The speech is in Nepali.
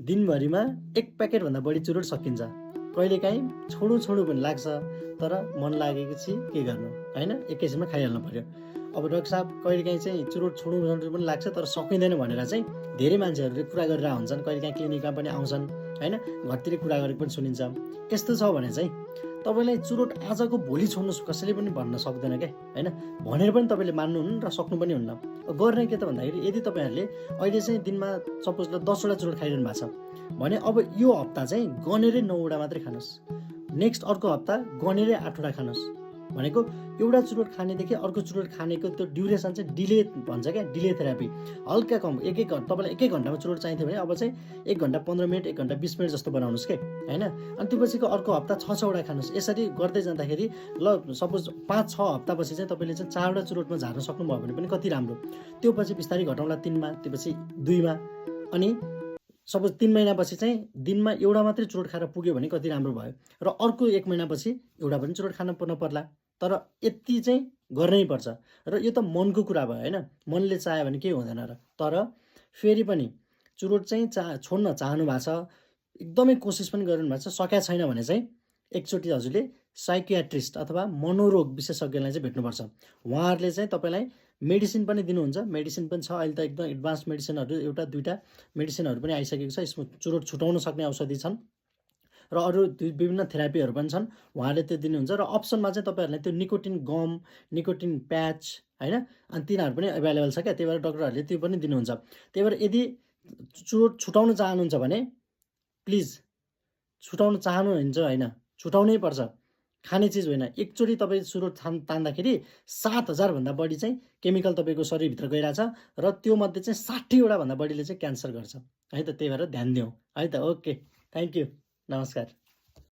दिनभरिमा 1 प्याकेटभन्दा बढी चुरोट सकिन्छ। कहिलेकाहीँ छोडो पनि लाग्छ, तर मन लागेपछि के गर्नु हैन, एकैछिनमा खाइहाल्नु पर्यो। अब डाक्टर साहब कहिलेकाहीँ चाहिँ चुरोट छोड्नु पनि लाग्छ, तर सकिँदैन भनेर चाहिँ धेरै मान्छेहरूले कुरा गरिरहेका हुन्छन्। कहिलेकाहीँ क्लिनिकमा पनि आउँछन् हैन, घरतिर कुरा गरेको पनि सुनिन्छ। यस्तो छ भने चाहिँ तपाईलाई चुरोट आजको भोलि छोड्नुहोस् कसैले पनि भन्न सक्दैन क्या हैन, भनेर पनि तपाईले मान्नुहुन्न र सक्नु पनि हुन्न। गर्ने के त भन्दाखेरि यदि तपाईहरुले अहिले चाहिँ दिनमा सपोज 10 वटा चुरोट खाइरहनु भएको छ भने अब यो हप्ता चाहिँ गनेरै 9 वटा मात्रै खानुस्, नेक्स्ट अर्को हप्ता गनेरै 8 वटा खानुस्। भनेको एउटा चुरोट खानेदेखि अर्को चुरोट खानेको त्यो ड्युरेसन चाहिँ डिले भन्छ क्या, डिले थेरापी। हल्का कम एक तपाईलाई 1 घण्टामा चुरोट चाहिन्थ्यो भने अब चाहिँ 1 घण्टा 15 मिनट 1 घण्टा 20 मिनट जस्तो बनाउनुस् के हैन। अनि त्यो पछिको अर्को हप्ता 6 वटा खानुस्। यसरी गर्दै जाँदाखेरि ल सपोज 5-6 हप्तापछि चाहिँ तपाईले चाहिँ 4 वटा चुरोटमा झार्न सक्नुभयो भने पनि कति राम्रो। त्यो पछि बिस्तारै घटाउला 3 मा, त्यो पछि 2 मा, अनि सपोज 3 महिनापछि चाहिँ दिनमा एउटा मात्रै चुरोट खाएर पुग्यो भने कति राम्रो भयो। र अर्को 1 महिनापछि एउटा पनि चुरोट खान पर्ला। तर यति चाहिँ गर्नै पर्छ। र यो त मनको कुरा भयो हैन, मनले चाह्यो भने केही हुँदैन र। तर फेरि पनि चुरोट चाहिँ छोड्न चाहनु भएको छ, एकदमै कोसिस पनि गरिरहनु भएको छ, सकेको छैन भने चाहिँ एकचोटि हजुरले साइकियाट्रिस्ट अथवा मनोरोग विशेषज्ञलाई चाहिँ भेट्नुपर्छ। उहाँहरूले चाहिँ तपाईलाई मेडिसिन पनि दिनुहुन्छ। मेडिसिन पनि छ अहिले त, एकदम एडभान्स मेडिसिनहरू, एउटा दुईटा मेडिसिनहरू पनि आइसकेको छ। यसमा चुरोट छुटाउन सक्ने औषधि छन् र अरू विभिन्न थेरापीहरू पनि छन्, उहाँले त्यो दिनुहुन्छ। र अप्सनमा चाहिँ तपाईहरुले त्यो निकोटिन गम, निकोटिन प्याच हैन, अनि तिनीहरू पनि अभाइलेबल छ क्या। त्यही भएर डाक्टरहरूले त्यो पनि दिनुहुन्छ। त्यही भएर यदि चुरोट छुटाउन चाहनुहुन्छ भने प्लिज छुटाउन चाहनुहुन्छ हैन, छुटाउनै पर्छ, खाने चिज होइन। एकचोटि तपाईँ चुरोट तान्दाखेरि 7000 भन्दा बढी चाहिँ केमिकल तपाईँको शरीरभित्र गइरहेछ र त्यो मध्ये चाहिँ 60 वटा भन्दा बढीले चाहिँ क्यान्सर गर्छ है त। त्यही भएर ध्यान दिउँ है त। ओके, थ्याङ्क यू, नमस्कार।